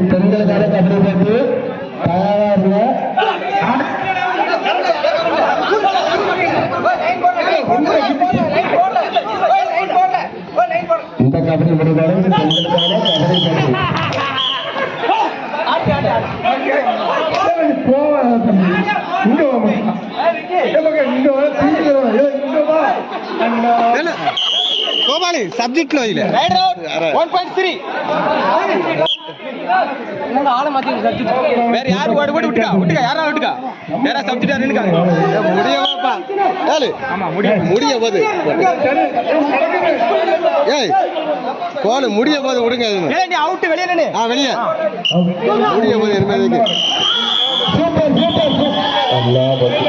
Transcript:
பெண்களுக்கான கபடி போட்டி தயாராக இந்த கபடி முடிவாலும் பெண்களுக்கான கபடி கோபாலி சப்ஜெக்ட் లో இல்ல 1.3 என்னடா ஆள மாத்தி சப்ஜெக்ட் வேற யாரு ஓடி விட்டுக்க யாரா விட்டுக்க வேற சப்ஜெக்ட் யாரு நிக்காங்க முடியவாப்பா ஏலே ஆமா முடிய போகுது ஏய் கோல் முடிய போகுது விடுங்க ஏய் நீ அவுட் வெளிய நின்னு வெளிய முடிய போகுது என்ன சூப்பர் அல்லாஹ்